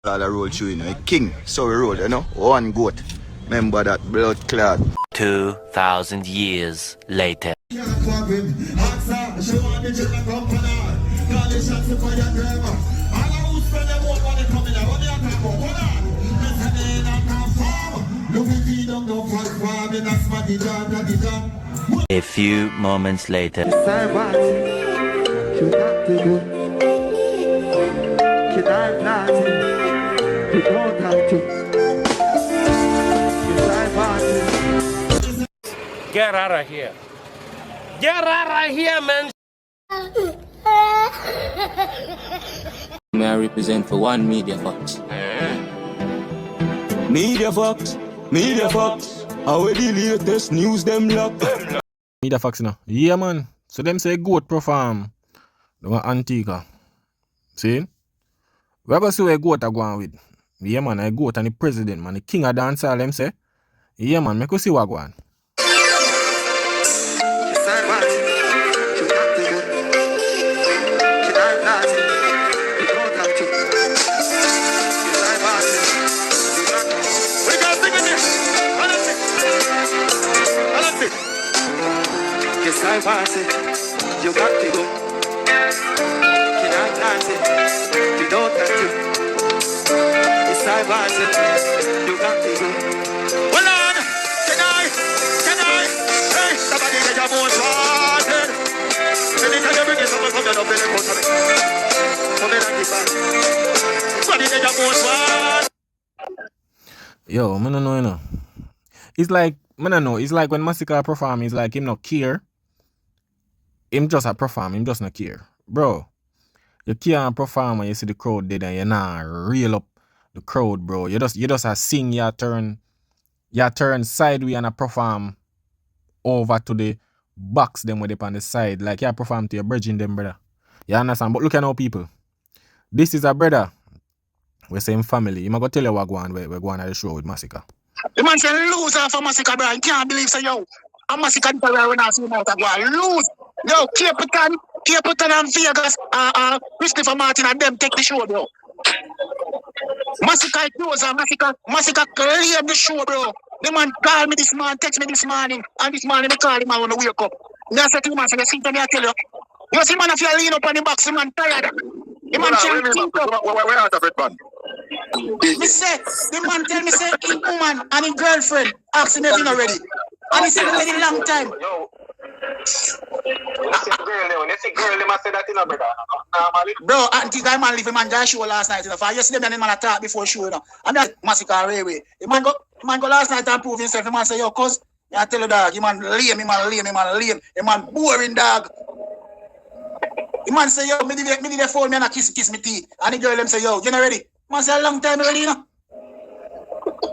all the road through, you know, a king, Surrey Road, you know, one goat. Remember that blood clot. 2,000 years later. A few moments later. Get out of here. Get out of here, man. May I represent for one Media Fox? Media Fox, Media Fox. How the latest news them lock? Media Fox, you know. Yeah, man. So them say goat perform. They want Antigua. See? We ever see where goat are going with? Yeah, man. I goat and the president, man. The king of dancehall, them say. Yeah, man. Make us see what going. I want it, you got to go. Can I dance it? You don't have to. Yes, I want it, you got to go. Well on, can I? Hey, somebody get your bones started. Anytime you bring it, someone come down and belly out of it. Come in and give back. Somebody get your bones started. Yo, I don't know, you know. It's like, I don't know, it's like when Masicka perform, it's like him not care. Him just a perform, him just not care. Bro, you can't perform when you see the crowd dead and you not reel up the crowd, bro. You just a sing, you turn sideways and a perform over to the box them with it on the side. Like you perform to your bridging them, brother. You understand? But look at now, people. This is a brother. We're same family. Him go tell you what we're going at the show with Masicka. The man say lose for Masicka, bro. I can't believe so, yo. I'm Masicka when I see him out go lose. Yo, Capleton and Vegas, Christopher Martin and them take the show, bro. Masicka close and Masicka claim the show, bro. The man call me this man, text me this morning, and this morning me call him when I wake up. Then I said to him, I said, see to me, I tell you. You see, man, if you lean up on the box, the man tired. The man can't think up. Where out of it, man? Me say, the man tell me, say, his woman and his girlfriend ask him if he's not ready. And he said, ready long time. Yo. When you see girl, they must say that in a brother. Normally. Bro, Antigua man leave him and guy show last night. You know, you see them and the man attack before show, you know. And that Masicka railway. The man go last night and prove himself. The man say, yo, cuz, I tell you, dog, the man lame. The man boring, dog. The man say, yo, me did the phone, me and kiss me teeth. And the girl them say, yo, you not ready? Man say, a long time ready, you know.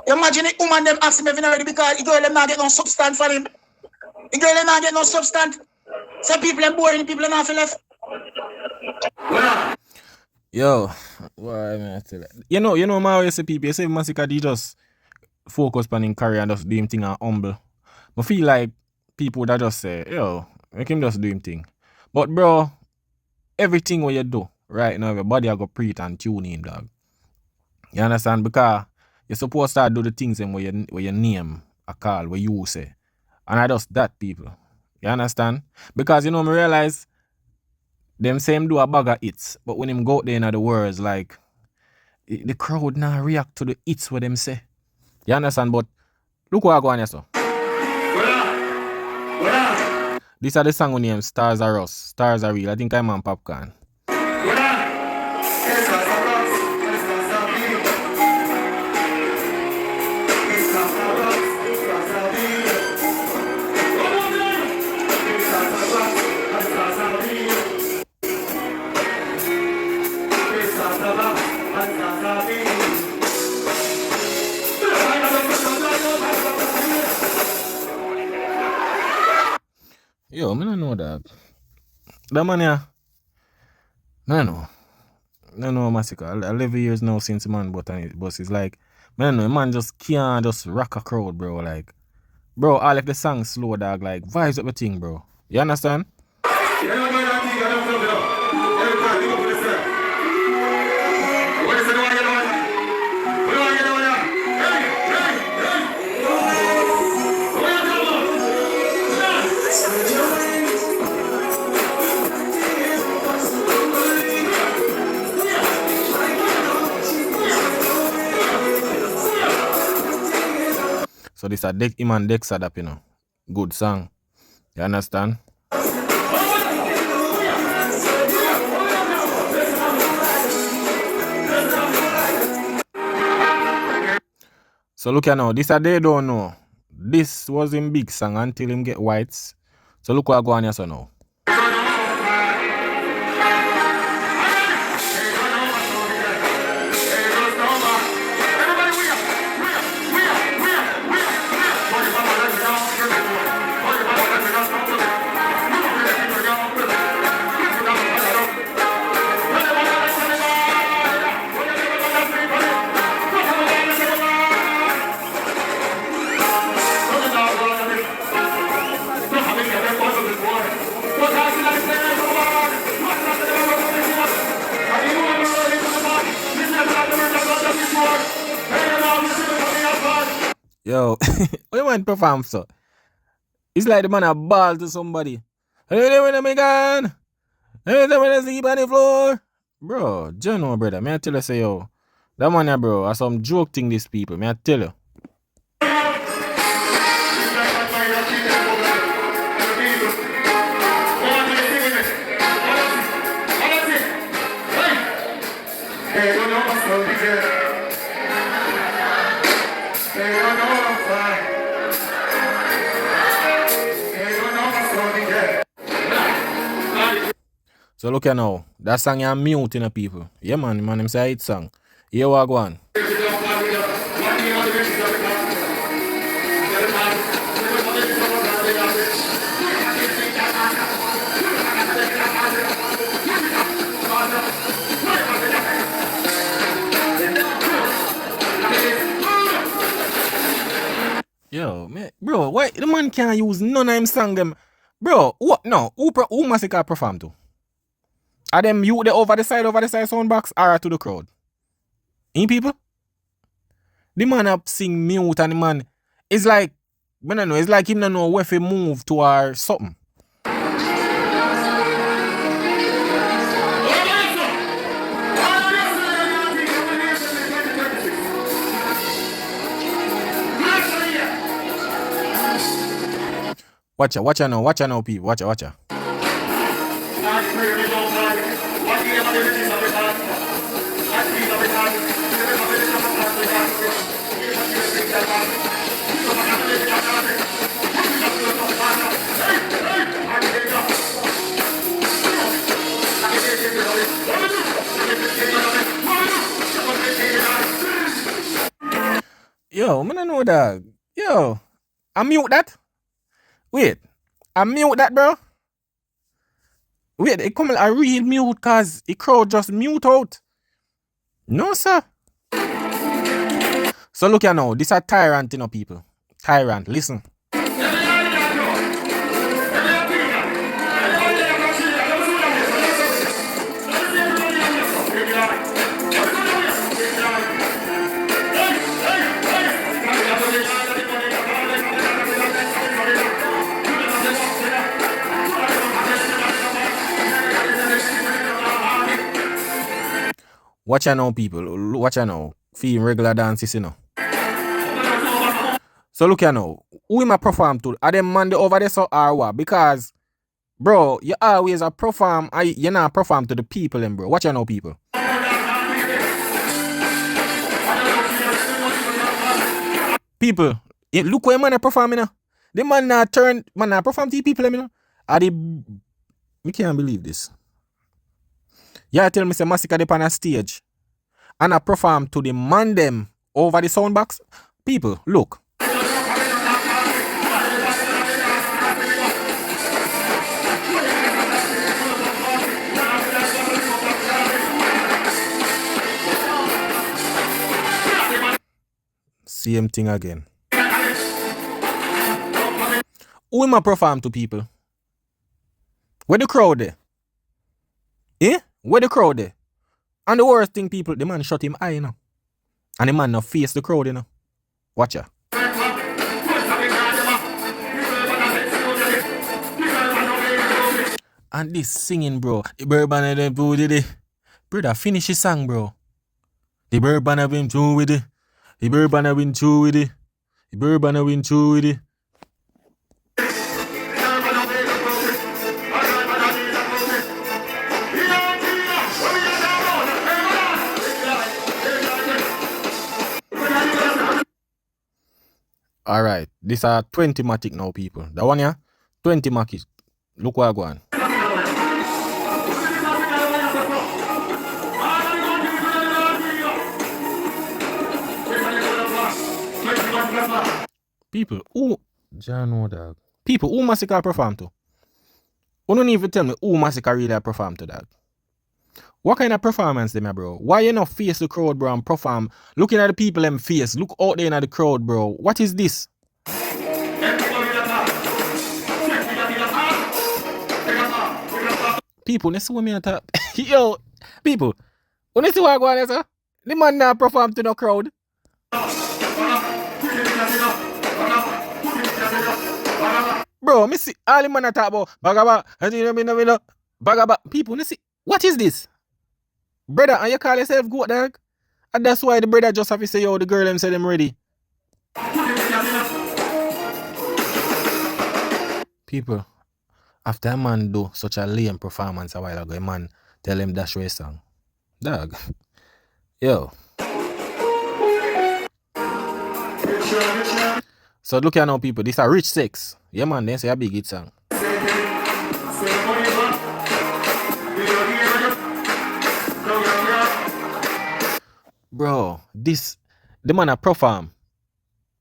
You imagine the woman them ask him if he's not ready because the girl them not get no substance for him. The girl them not get no substance. Some people are boring, people are not feel left. Yo, why am I tell that? You know, my always say people, you say Masicka, they just focus on his career and just do him thing and humble. I feel like people that just say, yo, make him just do him thing. But bro, everything what you do right now, everybody I go pre-it and tune in, dog. You understand? Because you're supposed to do the things where your name a call, where you say. And I just that people. You understand? Because I realize them same do a bag of hits, but when him go out there in the words, like the crowd now react to the hits what them say. You understand? But look what I go on here, so. These are the song name Stars Are Us, Stars Are Real. I think I'm on Popcorn. Yo, I don't know that. That man here, I know Masicka. 11 years now since man, but it's like, man, no, man just can't just rock a crowd, bro. Like, bro, I like the song slow, dog. Like, vibes up the thing, bro. You understand? So this a him and Dexter that, you know. Good song. You understand? So look here now, this a they don't know. This was him big song until him get whites. So look what go on here so now. Yo, what you want to perform so? It's like the man a ball to somebody. Hey, when I'm gone. Hey, when I sleep on the floor. Bro, you know, brother, may I tell you, say, yo, that man, bro, are some joke thing, these people, may I tell you. So look here now, that song you mute in the people. Yeah man, him say it's song. Here we go on. Yo, man, bro, why the man can't use none of him song them? Bro, what no? Who Masicka perform to? Are them you the over the side sound box or to the crowd? In people? The man up sing mute and the man it's like I don't know, it's like him don't know where to move to or something. Watch ya now, people. Watch ya. Yo, I don't know that. Yo, I mute that. Wait, I mute that, bro. Wait, it come a real mute cause the crowd just mute out. No, sir. So look here now, this a tyrant, you know, people. Tyrant, listen. Watch out now, people. Watch out now. Feel regular dances, you know. So look here now. Who am I perform to? Are them man over there so or what? Because, bro, you always a perform. You not perform to the people, and bro. Watch out now, people. People, look where man a perform, you know. The man not perform to the people, you know. Me can't believe this. Yeah, tell me say Masicka dey on a stage and I perform to the man them over the sound box. People, look. Same thing again. Who am I perform to, people? Where the crowd there? Eh? Where the crowd there? And the worst thing, people, the man shut him eye, you know. And the man now face the crowd, you know. Watch ya. And this singing, bro. The bourbon of them too with it. Brother, finish the song, bro. The bourbon of him too with it. The bourbon of him too with it. Bourbon a win through with it. Alright, this are 20 matic now, people. That one, yeah? 20 matic. Look what I go on. People, who Jano dog. People, who Masicka perform to? You don't even tell me who Masicka really perform to, dog. What kind of performance them, bro? Why you not face the crowd, bro, and perform? Looking at the people them face. Look out there in the crowd, bro. What is this? People, you see what me at talk? Yo, people, you see what I go on, sir? The man not perform to no crowd. Bro, me see all the man a talk about bagaba, bagaba. People, you see, what is this? Brother, and you call yourself goat, dog? And that's why the brother just have to say, yo, the girl them say them ready. People, after a man do such a lame performance a while ago, a man tell him dash away song. Dog. Yo. So look here now, people. This are Rich Sex. Yeah, man, they say a big hit song. Bro, this, the man a perform.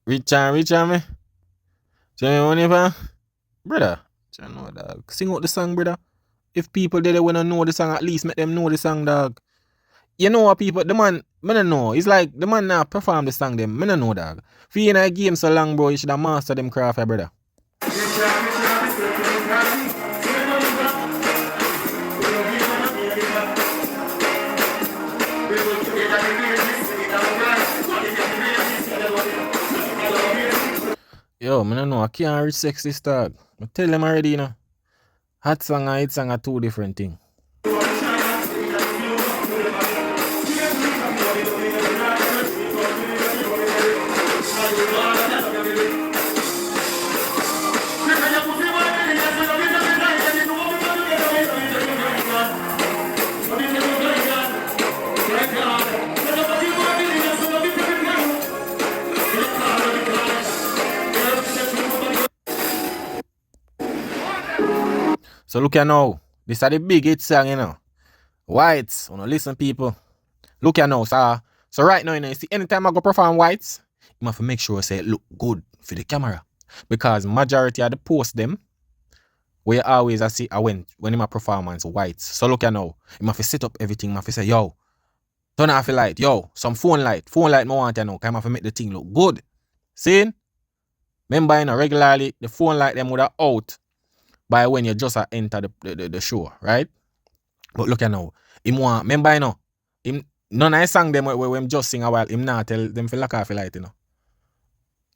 Rich and me. Tell me money, man. Brother, you know, dog. Sing out the song, brother. If people there wanna know the song, at least make them know the song, dog. You know what, people, the man, me don't know. It's like the man now perform the song, them. Me don't know, dog. For you in a game so long, bro, you should have mastered them craft, brother. Yo, I don't know. I can't reach sex this dog. I tell them already, you know. Hot song and hit song are two different things. So look here now. This are the big hit song, you know. Whites. Wanna listen, people. Look here now, sir. So right now, you know, you see, anytime I go perform Whites, you have to make sure I say it look good for the camera. Because majority of the post them, where you always I see I went when in my performance Whites. So look here now. You have to set up everything. You have to say, yo, turn off the light. Yo, some phone light. Phone light I want you know. Because I have to make the thing look good. See? Remember, you know, regularly, the phone light them would have out by when you just enter the show, right? But look at now. Him want, remember, you know, him, none of the song them where him just sing a while, him not tell them feel like off light, you know.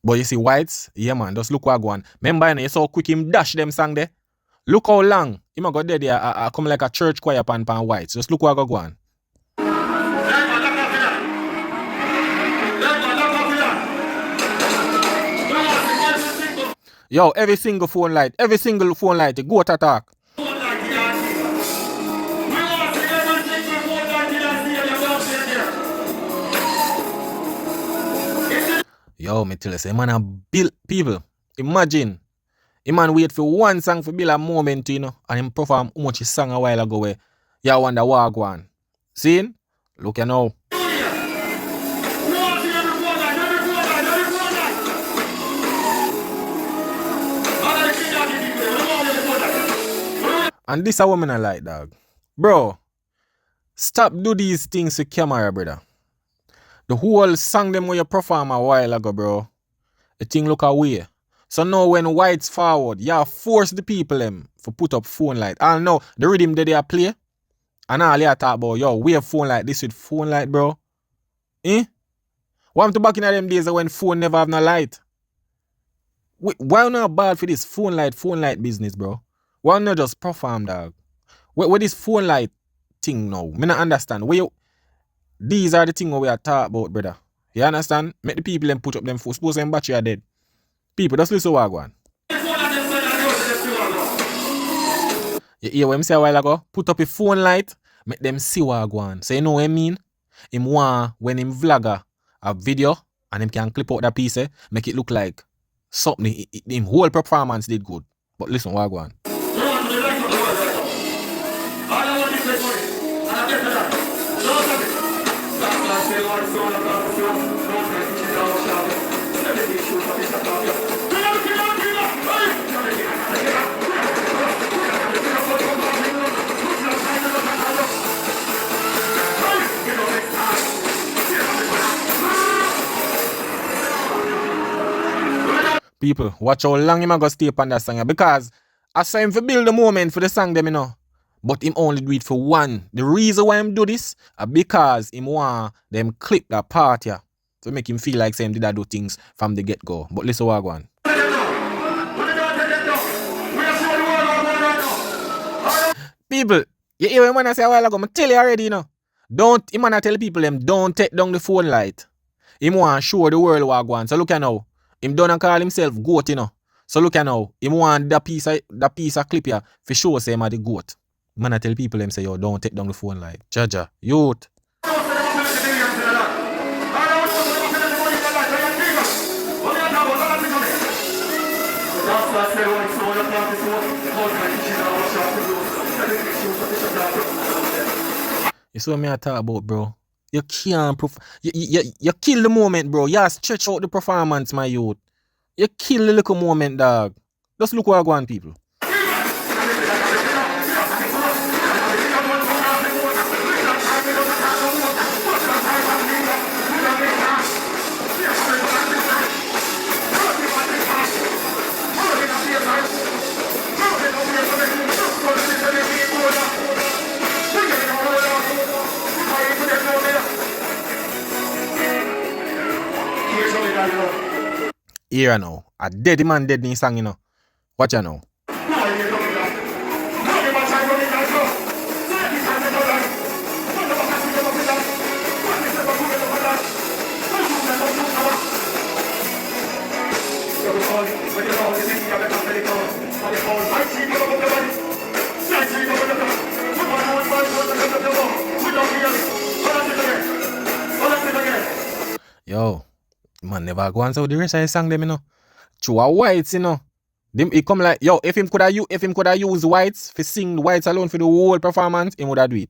But you see Whites, yeah man, just look what go on. Remember, you know, you saw quick him dash them song there. Look how long. Him a go there, I come like a church choir pan Whites. Just look what go on. Yo, every single phone light, you go to talk. Yo, me tell you, say, man, a build people. Imagine, a man wait for one song for build a moment, you know, and him perform how much he sang a while ago where you wonder what go on. See? Look you now. And this a woman I like, dog. Bro, stop do these things to camera, brother. The whole song them where you perform a while ago, bro. The thing look away. So now when Whites forward, you force the people them for put up phone light. And now the rhythm that they play. And all you talk about, yo, we have phone light, this with phone light, bro. Eh? Why am to back in them days when phone never have no light? Why not bad for this phone light business, bro? Why not just perform, dog? What this phone light thing now? Me not understand. These are the things we are talking about, brother. You understand? Make the people them put up them phone. Suppose them battery are dead. People, just listen what I want. You hear what I say a while ago? Put up a phone light, make them see what I want. So you know what I mean? Him want when him vlogger a video and him can clip out that piece, make it look like something. Him whole performance did good. But listen what I want. People, watch how long him go stay upon that song, because I saw him for build the moment for the song them, you know. But him only do it for one. The reason why him do this because him want them clip that part here. To make him feel like him did that do things from the get-go. But listen what I want. People, you hear what I say a while ago? I tell you already, you know. Him wanna tell people them don't take down the phone light. Him want show the world what I want. So look at now. Him done call himself goat, you know. So look at now. Him want that piece of clip here for sure say him are the goat. Man, I tell people them say, yo, don't take down the phone light. Jaja, youth. You see what me I talk about, bro? You can't you kill the moment, bro. You stretch out the performance, my youth. You kill the little moment, dog. Just look what I want, people. Here now. A dead man dead in song, you know. Watch ya now. Yo, man never go on so the rest of the song them, you know. True whites, you know. It come like, yo, if him could have used whites for sing whites alone for the whole performance, he would have do it.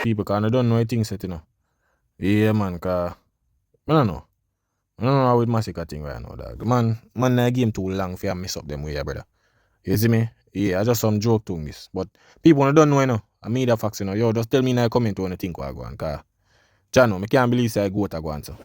People kind of don't know things set, you know. Yeah, man, cause I don't know how with Masicka thing right now, dog. Man, the game too long for you mess up them way, brother. You see me? Yeah, I just some joke to this. But people don't know, you know. I mean the facts, you know. Yo, just tell me in the comment what you think what I go on, cause Jano, I can't believe I go to go on, so.